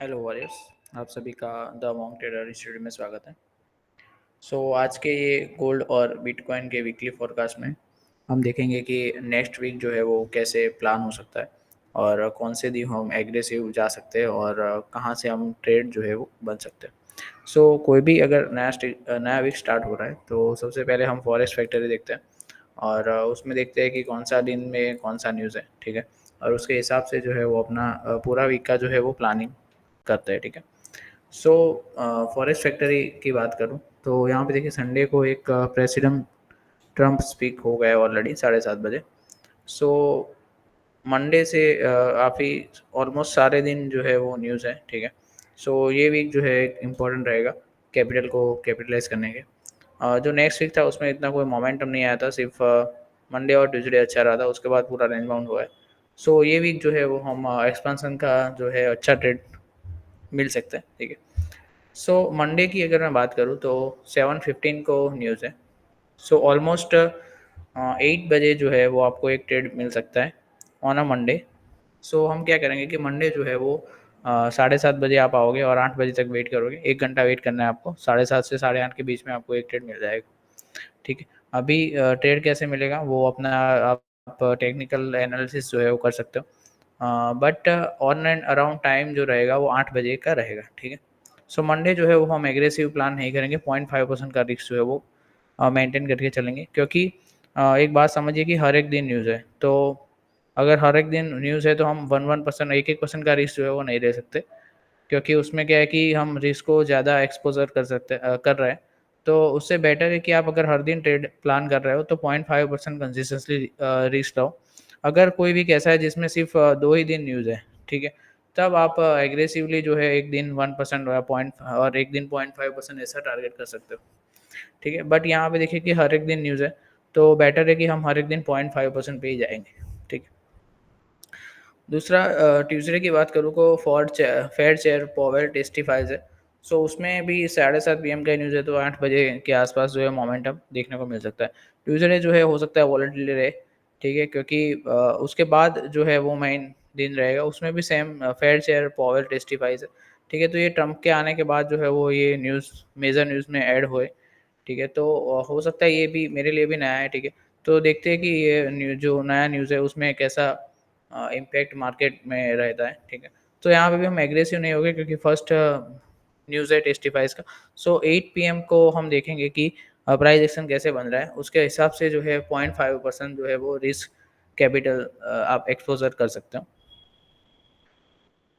Hello warriors. आप सभी का द मॉन्क ट्रेडर इंस्टीट्यूट में स्वागत है। आज के ये गोल्ड और बिटकॉइन के वीकली फोरकास्ट में हम देखेंगे कि नेक्स्ट वीक जो है वो कैसे प्लान हो सकता है और कौन से दिन हम एग्रेसिव जा सकते हैं और कहाँ से हम ट्रेड जो है वो बन सकते हैं। कोई भी अगर नया वीक स्टार्ट हो रहा है तो सबसे पहले हम फॉरेक्स फैक्ट्री देखते हैं और उसमें देखते हैं कि कौन सा दिन में कौन सा न्यूज़ है, ठीक है। और उसके हिसाब से जो है वो अपना पूरा वीक का जो है वो प्लानिंग करते हैं, ठीक है। सो फॉरेस्ट फैक्ट्री की बात करूं तो यहाँ पे देखिए संडे को एक प्रेसिडेंट ट्रम्प स्पीक हो गया ऑलरेडी 7:30 बजे। सो मंडे से काफ़ी ऑलमोस्ट सारे दिन जो है वो न्यूज़ है, ठीक है। ये वीक जो है इम्पोर्टेंट रहेगा कैपिटल को कैपिटलाइज करने के। जो नेक्स्ट वीक था उसमें इतना कोई मोमेंटम नहीं आया था, सिर्फ मंडे और ट्यूसडे अच्छा रहा था, उसके बाद पूरा रेंज बाउंड हुआ है। ये वीक जो है वो हम एक्सपेंशन का जो है अच्छा ट्रेड मिल सकता है, ठीक है। मंडे की अगर मैं बात करूँ तो 7:15 को न्यूज़ है। ऑलमोस्ट 8 बजे जो है वो आपको एक ट्रेड मिल सकता है ऑन अ मंडे। हम क्या करेंगे कि मंडे जो है वो 7:30 बजे आप आओगे और 8 बजे तक वेट करोगे। 1 घंटा वेट करना है आपको, 7:30 से 8:30 के बीच में आपको एक ट्रेड मिल जाएगा, ठीक है। अभी ट्रेड कैसे मिलेगा वो अपना आप टेक्निकल एनालिसिस जो है वो कर सकते हो, but on and around time जो रहेगा वो 8 बजे का रहेगा, ठीक है। मंडे जो है वो हम एग्रेसिव प्लान नहीं करेंगे, 0.5% का रिस्क जो है वो मेंटेन करके चलेंगे, क्योंकि एक बात समझिए कि हर एक दिन न्यूज़ है। तो अगर हर एक दिन न्यूज़ है तो हम 1-1% 1-1% का रिस्क जो है वो नहीं ले सकते, क्योंकि उसमें क्या है कि हम रिस्क को ज़्यादा एक्सपोज़र कर रहे हैं। तो उससे बेटर है कि आप अगर हर दिन ट्रेड प्लान कर रहे हो तो 0.5% कंसिस्टेंटली रिस्क लो। अगर कोई वीक ऐसा है जिसमें सिर्फ 2 ही दिन न्यूज़ है, ठीक है, तब आप एग्रेसिवली जो है एक दिन 1% या पॉइंट और एक दिन 0.5% ऐसा टारगेट कर सकते हो, ठीक है। बट यहाँ पे देखिए कि हर एक दिन न्यूज़ है, तो बेटर है कि हम हर एक दिन 0.5% पे ही जाएँगे, ठीक है। दूसरा ट्यूसडे की बात करूँ तो फेड चेयर पॉवेल टेस्टिफाइज है। उसमें भी 7:30 PM का न्यूज़ है, तो 8 बजे के आसपास जो है मोमेंटम देखने को मिल सकता है। ट्यूसडे जो है हो सकता है वॉलेटिलिटी रहे, ठीक है, क्योंकि उसके बाद जो है वो मेन दिन रहेगा, उसमें भी सेम फेड चेयर पॉवेल टेस्टिफाइज है, ठीक है। तो ये ट्रम्प के आने के बाद जो है वो ये न्यूज़ मेजर न्यूज़ में ऐड हुए, ठीक है। तो हो सकता है ये भी मेरे लिए भी नया है, ठीक है। तो देखते हैं कि ये जो नया न्यूज़ है उसमें कैसा इम्पैक्ट मार्केट में रहता है, ठीक है। तो यहाँ पे भी हम एग्रेसिव नहीं होंगे, क्योंकि फर्स्ट न्यूज़ है टेस्टिफाइज का। 8 PM को हम देखेंगे कि प्राइस एक्शन कैसे बन रहा है, उसके हिसाब से जो है 0.5% जो है वो रिस्क कैपिटल आप एक्सपोजर कर सकते हो।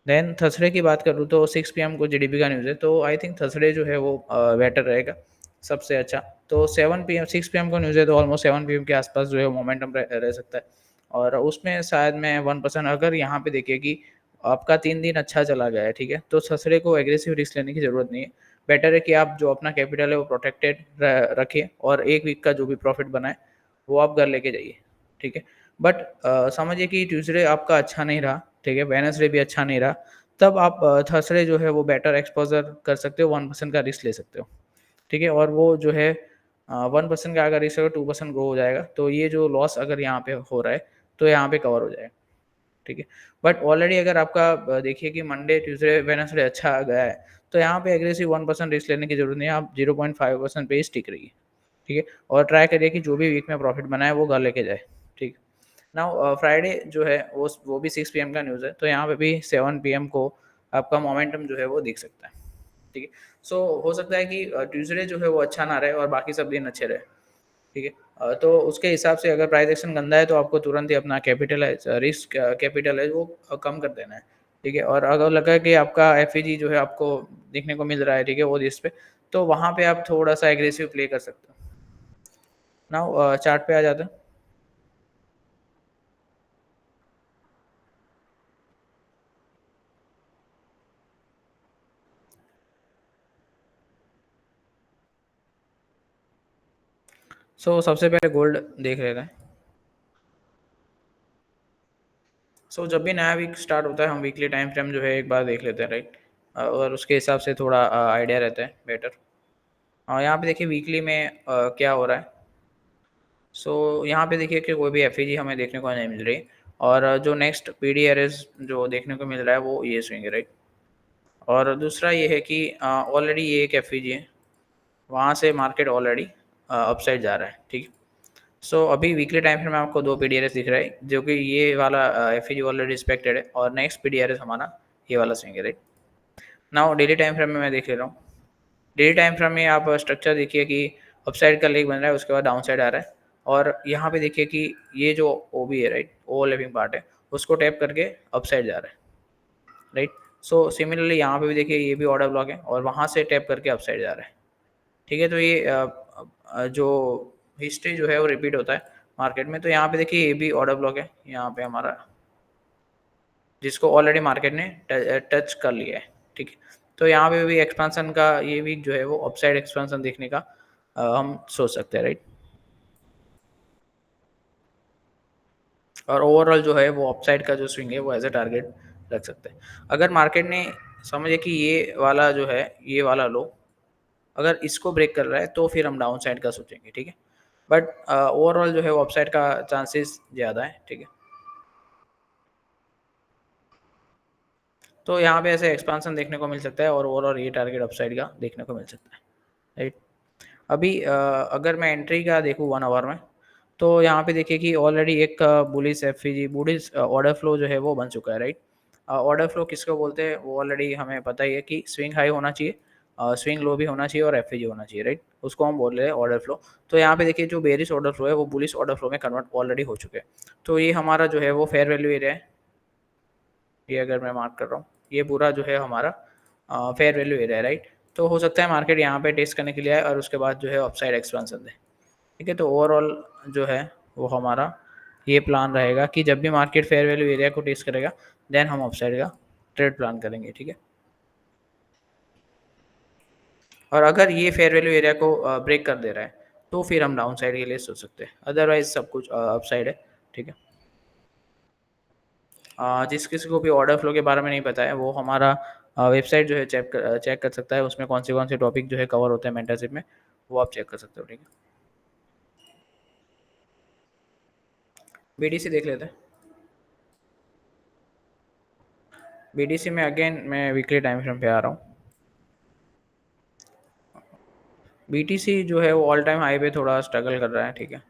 देन थर्सडे की बात करूँ तो 6 PM को जीडीपी का न्यूज़ है, तो आई थिंक थर्सडे जो है वो बेटर रहेगा सबसे अच्छा। तो 6 PM को न्यूज़ है, तो ऑलमोस्ट 7 PM के आसपास जो है मोमेंटम रह सकता है। और उसमें शायद मैं 1% अगर यहाँ पे देखिए कि आपका 3 दिन अच्छा चला गया है, ठीक है, तो थर्सडे को एग्रेसिव रिस्क लेने की ज़रूरत नहीं है। बेटर है कि आप जो अपना कैपिटल है वो प्रोटेक्टेड रखिए और एक वीक का जो भी प्रॉफिट बनाए वो आप घर लेके जाइए, ठीक है। बट समझिए कि ट्यूसडे आपका अच्छा नहीं रहा, ठीक है, वेडनेसडे भी अच्छा नहीं रहा, तब आप थर्सडे जो है वो बेटर एक्सपोज़र कर सकते हो, 1% का रिस्क ले सकते हो, ठीक है। और वो जो है 1% का अगर रिस्क अगर 2% ग्रो हो जाएगा, तो ये जो लॉस अगर यहाँ पे हो रहा है, तो यहाँ पे कवर हो जाएगा, ठीक है। बट ऑलरेडी अगर आपका देखिए कि मंडे, ट्यूसडे, वेडनेसडे अच्छा गया है, तो यहाँ पे एग्रेसिव 1% रिस्क लेने की ज़रूरत नहीं है, आप 0.5% पे ही स्टिक रहिए, ठीक है। और ट्राई करिए कि जो भी वीक में प्रॉफिट बनाए वो घर लेके जाए, ठीक है। नाउ फ्राइडे जो है वो भी 6 PM का न्यूज़ है, तो यहाँ पे भी 7 PM को आपका मोमेंटम जो है वो दिख सकता है, ठीक है। हो सकता है कि ट्यूसडे जो है वो अच्छा ना रहे और बाकी सब दिन अच्छे रहे, ठीक है। तो उसके हिसाब से अगर प्राइस एक्शन गंदा है तो आपको तुरंत ही अपना रिस्क कैपिटल है वो कम कर देना है, ठीक है। और अगर लगा कि आपका एफईजी जो है आपको देखने को मिल रहा है, ठीक है, वो रिस्क पे, तो वहाँ पे आप थोड़ा-सा एग्रेसिव प्ले कर सकते हो। नाउ चार्ट पे आ जाते हैं। सबसे पहले गोल्ड देख लेते हैं। जब भी नया वीक स्टार्ट होता है हम वीकली टाइम फ्रेम जो है एक बार देख लेते हैं, राइट। और उसके हिसाब से थोड़ा आइडिया रहता है बेटर। यहाँ पे देखिए वीकली में क्या हो रहा है। यहाँ पे देखिए कि कोई भी एफईजी हमें देखने को नहीं मिल रही। और जो नेक्स्ट पीडीआरएस जो देखने को मिल रहा है वो ये स्विंग है, राइट। और दूसरा ये है कि ऑलरेडी ये एक एफ है, वहाँ से मार्केट ऑलरेडी अपसाइड जा रहा है, ठीक है। सो अभी वीकली टाइम फ्रेम में आपको दो पीडीआरएस दिख रहा है, जो कि ये वाला एफ ऑलरेडी रिस्पेक्टेड है, और नेक्स्ट पीडीआरएस हमारा ये वाला स्विंग है, right. Now daily time frame में मैं देख ले रहा हूँ। डेली टाइम फ्रेम में आप स्ट्रक्चर देखिए कि अपसाइड का लेग बन रहा है, उसके बाद डाउन साइड आ रहा है, और यहाँ पे देखिए कि ये जो ओ बी है, राइट, ओवरलैपिंग पार्ट है, उसको टैप करके अपसाइड जा रहा है, राइट। सो सिमिलरली यहाँ पे भी देखिए ये भी ऑर्डर ब्लॉक है, और वहाँ से टैप करके अपसाइड जा रहा है, ठीक है। तो ये जो हिस्ट्री जो है वो रिपीट होता है मार्केट में। तो यहाँ पे देखिए ये भी ऑर्डर ब्लॉक है यहाँ पे हमारा, जिसको ऑलरेडी मार्केट ने टच कर लिया है, ठीक है। तो यहाँ पे भी एक्सपेंशन का ये वीक जो है वो अपसाइड एक्सपेंशन देखने का हम सोच सकते हैं, राइट। और ओवरऑल जो है वो अपसाइड का जो स्विंग है वो एज ए टारगेट रख सकते हैं। अगर मार्केट ने समझे कि ये वाला जो है, ये वाला लो अगर इसको ब्रेक कर रहा है, तो फिर हम डाउन साइड का सोचेंगे, ठीक है। बट ओवरऑल जो है वो अपसाइड का चांसेस ज़्यादा है, ठीक है। तो यहाँ पे ऐसे एक्सपांसन देखने को मिल सकता है, और ओवरऑल ये टारगेट अपसाइड का देखने को मिल सकता है, राइट। अभी अगर मैं एंट्री का देखूँ 1 आवर में, तो यहाँ पे देखिए कि ऑलरेडी एक bullish FEG bullish order flow जो है वो बन चुका है, राइट। ऑर्डर फ्लो किसको बोलते हैं वो ऑलरेडी हमें पता ही है कि स्विंग हाई होना चाहिए, स्विंग लो भी होना चाहिए, और एफईजी होना चाहिए, राइट। उसको हम बोल रहे हैं ऑर्डर फ्लो। तो यहाँ पे देखिए जो बेरिश ऑर्डर फ्लो है वो बुलिश ऑर्डर फ्लो में कन्वर्ट ऑलरेडी हो चुके हैं। तो ये हमारा जो है वो फेयर वैल्यू एरिया है, ये अगर मैं मार्क कर रहा हूँ, ये पूरा जो है हमारा फेयर वैल्यू एरिया है, राइट। तो हो सकता है मार्केट यहाँ पे टेस्ट करने के लिए आए, और उसके बाद जो है अपसाइड एक्सपेंशन दे, ठीक है। तो ओवरऑल जो है वो हमारा ये प्लान रहेगा कि जब भी मार्केट फेयर वैल्यू एरिया को टेस्ट करेगा, देन हम अपसाइड का ट्रेड प्लान करेंगे, ठीक है। और अगर ये फेयर वैल्यू एरिया को ब्रेक कर दे रहा है, तो फिर हम डाउन साइड के लिए सोच सकते हैं, अदरवाइज सब कुछ अपसाइड है, ठीक है। जिस किसी को भी ऑर्डर फ्लो के बारे में नहीं पता है, वो हमारा वेबसाइट जो है चेक कर सकता है, उसमें कौन से टॉपिक जो है कवर होते हैं मेंटरशिप में, वो आप चेक कर सकते हो, ठीक है। बीडीसी देख लेते हैं। बीडीसी में अगेन मैं वीकली टाइम फ्रेम पे आ रहा हूँ। बीटीसी जो है वो ऑल टाइम हाई पे थोड़ा स्ट्रगल कर रहा है, ठीक है।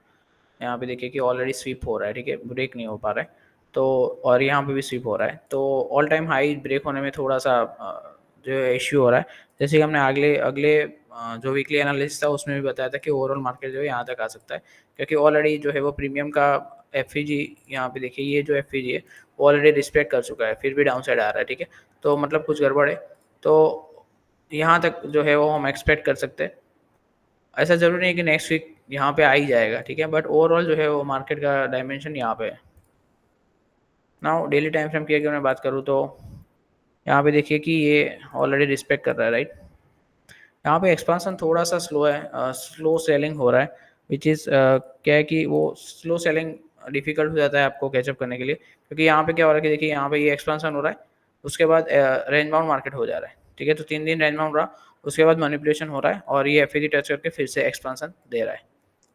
यहाँ पे देखिए कि ऑलरेडी स्वीप हो रहा है, ठीक है, ब्रेक नहीं हो पा रहा है। तो और यहाँ पे भी स्वीप हो रहा है, तो ऑल टाइम हाई ब्रेक होने में थोड़ा सा जो इश्यू हो रहा है। जैसे कि हमने अगले अगले जो वीकली एनालिसिस था उसमें भी बताया था कि ओवरऑल मार्केट जो है यहाँ तक आ सकता है, क्योंकि ऑलरेडी जो है वो प्रीमियम का एफ यहाँ पे देखिए ये जो एफ है वो ऑलरेडी रिस्पेक्ट कर चुका है, फिर भी डाउन साइड आ रहा है, ठीक है। तो मतलब कुछ गड़बड़ है, तो यहाँ तक जो है वो हम एक्सपेक्ट कर सकते हैं। ऐसा ज़रूरी नहीं है कि नेक्स्ट वीक यहाँ पे आ ही जाएगा, ठीक है, बट ओवरऑल जो है वो मार्केट का डायमेंशन यहाँ पे है। नाउ डेली टाइम फ्रेम की अगर मैं बात करूँ, तो यहाँ पे देखिए कि ये ऑलरेडी रिस्पेक्ट कर रहा है, राइट। यहाँ पे एक्सपांसन थोड़ा सा स्लो है, स्लो सेलिंग हो रहा है, विच इज़ क्या है कि वो स्लो सेलिंग डिफिकल्ट हो जाता है आपको कैचअप करने के लिए, क्योंकि यहाँ पे क्या हो रहा है कि देखिए यहाँ पे ये एक्सपांसन हो रहा है, उसके बाद रेंज बाउंड मार्केट हो जा रहा है, ठीक है। तो 3 दिन रेंज बाउंड रहा, उसके बाद मैनिपुलेशन हो रहा है, और ये एफ टच करके फिर से एक्सपांसन दे रहा है,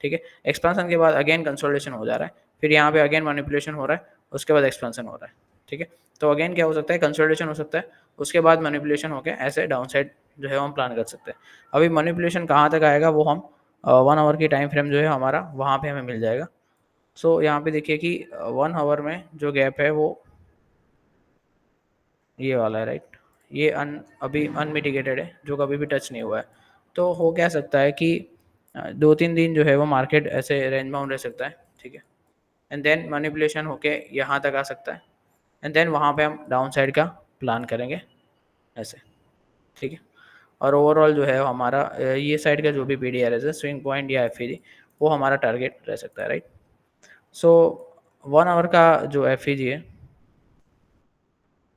ठीक है। एक्सपांसन के बाद अगेन कंसोलिडेशन हो जा रहा है, फिर यहाँ पे अगेन मैनिपुलेशन हो रहा है, उसके बाद एक्सपांसन हो रहा है, ठीक है। तो अगेन क्या हो सकता है, कंसोलिडेशन हो सकता है, उसके बाद मैनिपुलेशन होकर ऐसे डाउन साइड जो है हम प्लान कर सकते हैं। अभी मैनिपुलेशन कहाँ तक आएगा वो हम 1 आवर की टाइम फ्रेम जो है हमारा वहाँ पे हमें मिल जाएगा। सो यहाँ पे देखिए कि 1 आवर में जो गैप है वो ये वाला है, राइट। ये अभी अनमिटिगेटेड है, जो कभी भी टच नहीं हुआ है। तो हो क्या सकता है कि 2-3 दिन जो है वो मार्केट ऐसे रेंज बाउंड रह सकता है, ठीक है। एंड देन मैनिपुलेशन होके यहाँ तक आ सकता है, एंड देन वहाँ पे हम डाउन साइड का प्लान करेंगे ऐसे, ठीक है। और ओवरऑल जो है हमारा ये साइड का जो भी पी डी आर है स्विंग पॉइंट या एफ वो हमारा टारगेट रह सकता है, राइट। सो 1 आवर का जो एफ है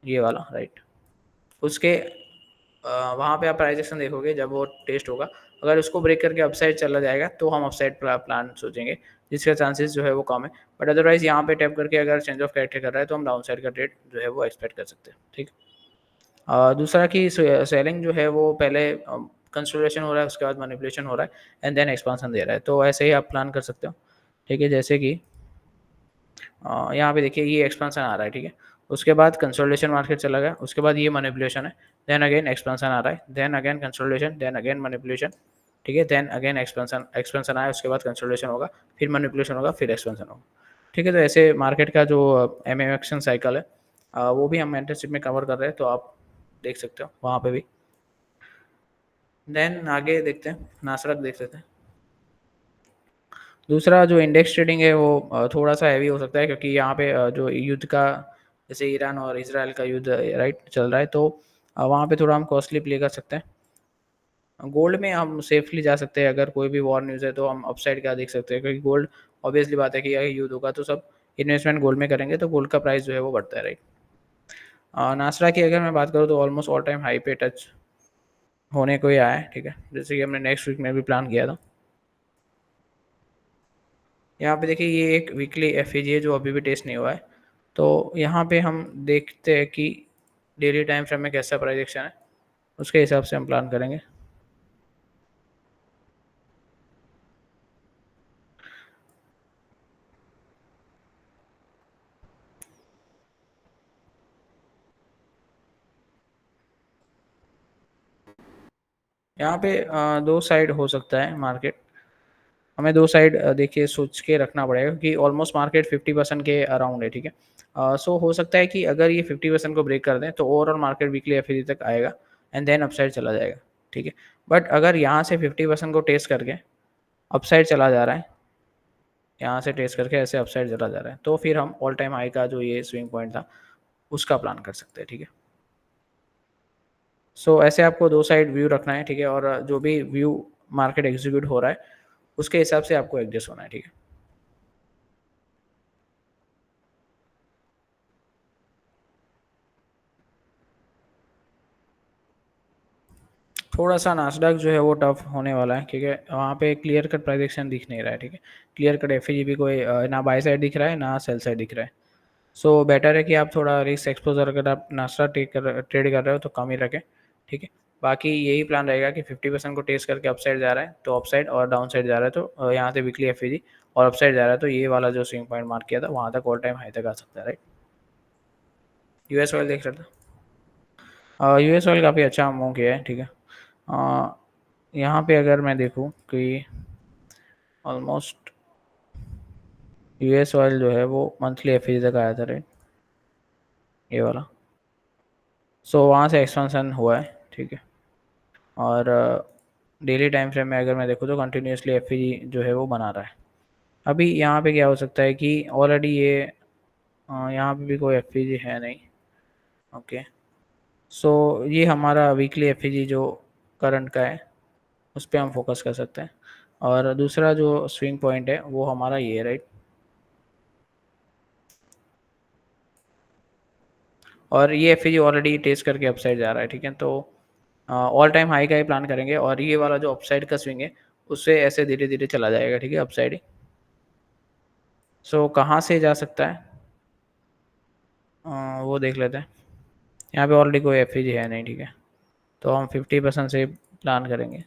ये वाला, राइट, उसके वहाँ पे आप प्राइस एक्शन देखोगे जब वो टेस्ट होगा, अगर उसको ब्रेक करके अपसाइड चला जाएगा तो हम अपसाइड प्लान सोचेंगे, जिसका चांसेस जो है वो कम है। बट अदरवाइज यहाँ पे टैप करके अगर चेंज ऑफ कैरेक्टर कर रहा है, तो हम डाउन साइड का ट्रेड जो है वो एक्सपेक्ट कर सकते हैं, ठीक। दूसरा कि सेलिंग जो है वो पहले कंसोलिडेशन हो रहा है, उसके बाद मैनिपुलेशन हो रहा है, एंड देन एक्सपांसन दे रहा है, तो ऐसे ही आप प्लान कर सकते हो, ठीक है। जैसे कि यहाँ पे देखिए ये एक्सपांसन आ रहा है, ठीक है, उसके बाद कंसोलिडेशन मार्केट चला गया, उसके बाद ये मैनिपुलेशन है, देन अगेन एक्सपेंशन आ रहा है, then again consolidation, then again manipulation, ठीक है, देन अगेन एक्सपेंशन, एक्सपेंशन आया उसके बाद कंसोलिडेशन होगा, फिर मैनिपुलेशन होगा, फिर एक्सपेंशन होगा, ठीक है। तो ऐसे मार्केट का जो एम साइकिल है वो भी हम मेंटरशिप में कवर कर रहे हैं, तो आप देख सकते हो वहाँ पे भी। देन आगे देखते हैं, नासरक देख लेते हैं। दूसरा जो इंडेक्स ट्रेडिंग है वो थोड़ा सा हैवी हो सकता है, क्योंकि यहाँ पे जो युद्ध का, जैसे ईरान और इसराइल का युद्ध राइट चल रहा है, तो वहाँ पे थोड़ा हम कॉस्टली प्ले कर सकते हैं। गोल्ड में हम सेफली जा सकते हैं, अगर कोई भी वॉर न्यूज़ है तो हम अपसाइड का देख सकते हैं, क्योंकि गोल्ड ऑब्वियसली बात है कि अगर युद्ध होगा तो सब इन्वेस्टमेंट गोल्ड में करेंगे, तो गोल्ड का प्राइस जो है वो बढ़ता है, राइट। नासरा की अगर मैं बात करूँ तो ऑलमोस्ट ऑल टाइम हाई पे टच होने को ही आया है, ठीक है, जैसे कि हमने नेक्स्ट वीक में भी प्लान किया था। यहाँ पे देखिए ये एक वीकली एफ है जो अभी भी टेस्ट नहीं हुआ है, तो यहाँ पे हम देखते हैं कि डेली टाइम फ्रेम में कैसा प्राइस एक्शन है, उसके हिसाब से हम प्लान करेंगे। यहाँ पे दो साइड हो सकता है मार्केट, हमें दो साइड देखिए सोच के रखना पड़ेगा, क्योंकि ऑलमोस्ट मार्केट 50% के अराउंड है, ठीक है। सो हो सकता है कि अगर ये 50% को ब्रेक कर दें तो ओवरऑल मार्केट वीकली एफ तक आएगा एंड देन अपसाइड चला जाएगा, ठीक है। बट अगर यहाँ से 50% को टेस्ट करके अपसाइड चला जा रहा है, यहाँ से टेस्ट करके ऐसे अपसाइड चला जा रहा है, तो फिर हम ऑल टाइम हाई का जो ये स्विंग पॉइंट था उसका प्लान कर सकते हैं, ठीक है। सो ऐसे आपको दो साइड व्यू रखना है, ठीक है, और जो भी व्यू मार्केट एग्जीक्यूट हो रहा है उसके हिसाब से आपको एडजस्ट होना है, ठीक है। थोड़ा सा नास्डैक जो है वो टफ होने वाला है, ठीक है, वहाँ पे क्लियर कट प्राइजेक्शन दिख नहीं रहा है, ठीक है, क्लियर कट एफ भी कोई ना बाय साइड दिख रहा है ना सेल साइड दिख रहा है। सो बेटर है कि आप थोड़ा रिस्क एक्सपोजर, अगर आप नाश्ता ट्रेड कर रहे हो तो कम ही रखें, ठीक है। बाकी यही प्लान रहेगा कि 50% को टेस्ट करके अपसाइड जा रहा है तो अपसाइड, और डाउन साइड जा रहा है तो यहाँ से वीकली एफ और अपसाइड जा रहा है तो ये वाला जो स्विंग पॉइंट मार्क किया था वहाँ तक ऑल टाइम हाई तक आ सकता है, राइट। यूएस ऑयल देख रहे थे, यूएस ऑयल काफ़ी अच्छा मूव किया है, ठीक है। अ, यहाँ पे अगर मैं देखूँ कि ऑलमोस्ट यूएस ऑयल जो है वो मंथली एफ तक आया था, राइट, ये वाला। सो वहाँ से एक्सपेंशन हुआ है, ठीक है, और डेली टाइम फ्रेम में अगर मैं देखूँ तो कंटिन्यूसली एफ जो है वो बना रहा है। अभी यहाँ पे क्या हो सकता है कि ऑलरेडी ये यहाँ पे भी कोई एफ है नहीं, ओके। सो ये हमारा वीकली एफ जो करंट का है उस पर हम फोकस कर सकते हैं, और दूसरा जो स्विंग पॉइंट है वो हमारा ये है, राइट। और ये एफ ऑलरेडी टेस्ट करके अपसाइड जा रहा है, ठीक है, तो ऑल टाइम हाई का ही प्लान करेंगे, और ये वाला जो अपसाइड का स्विंग है उससे ऐसे धीरे धीरे चला जाएगा, ठीक है, अपसाइड ही। सो कहाँ से जा सकता है वो देख लेते हैं। यहाँ पे ऑलरेडी कोई एफ है नहीं, ठीक है, तो हम 50% से प्लान करेंगे,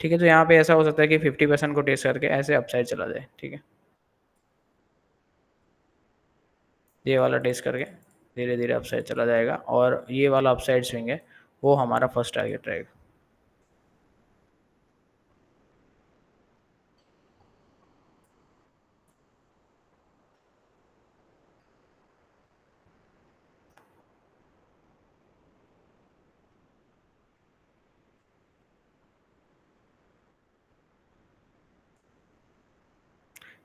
ठीक है। तो यहाँ पे ऐसा हो सकता है कि 50% को टेस्ट करके ऐसे अपसाइड चला जाए, ठीक है, ये वाला टेस्ट करके धीरे धीरे अपसाइड चला जाएगा, और ये वाला अपसाइड स्विंग है वो हमारा फर्स्ट टारगेट रहेगा।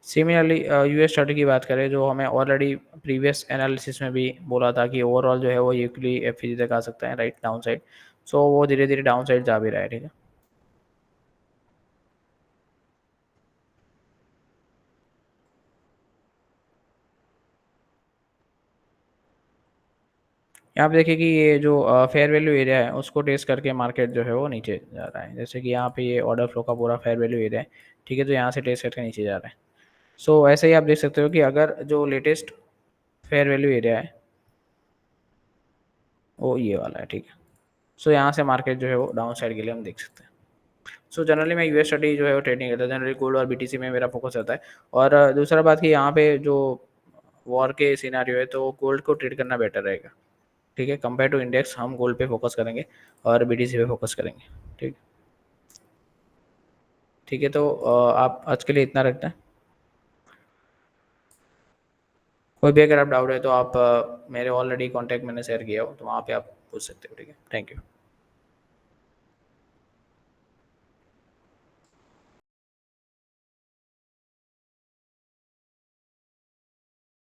सिमिलरली यूएस स्टडी की बात करें, जो हमें ऑलरेडी प्रीवियस एनालिसिस में भी बोला था कि ओवरऑल जो है वो वीकली एफ तक आ सकता है, राइट, डाउन साइड। सो वो धीरे धीरे डाउन साइड जा भी रहा है, ठीक है। यहाँ पे देखिए कि ये जो फेयर वैल्यू एरिया है उसको टेस्ट करके मार्केट जो है वो नीचे जा रहा है, जैसे कि यहाँ पे ये ऑर्डर फ्लो का पूरा फेयर वैल्यू एरिया है, ठीक है, तो यहाँ से टेस्ट करके नीचे जा रहा है। सो ऐसे ही आप देख सकते हो कि अगर जो लेटेस्ट फेयर वैल्यू एरिया है वो ये वाला है, ठीक है। सो यहाँ से मार्केट जो है वो डाउन साइड के लिए हम देख सकते हैं। सो जनरली मैं यूएसडी जो है वो ट्रेड नहीं करता, जनरली गोल्ड और बीटीसी में मेरा फोकस रहता है। और दूसरा बात कि यहाँ पे जो वॉर के सिनारियो है तो गोल्ड को ट्रेड करना बेटर रहेगा। ठीक है, कंपेयर टू इंडेक्स हम गोल्ड पे फोकस करेंगे और बीटीसी पे फोकस करेंगे। ठीक। ठीक है, तो आप आज के लिए इतना रखते हैं। कोई भी अगर आप डाउट है तो आप मेरे ऑलरेडी कॉन्टैक्ट मैंने शेयर किया हो तो वहाँ पे आप पूछ सकते हो। ठीक है, थैंक यू।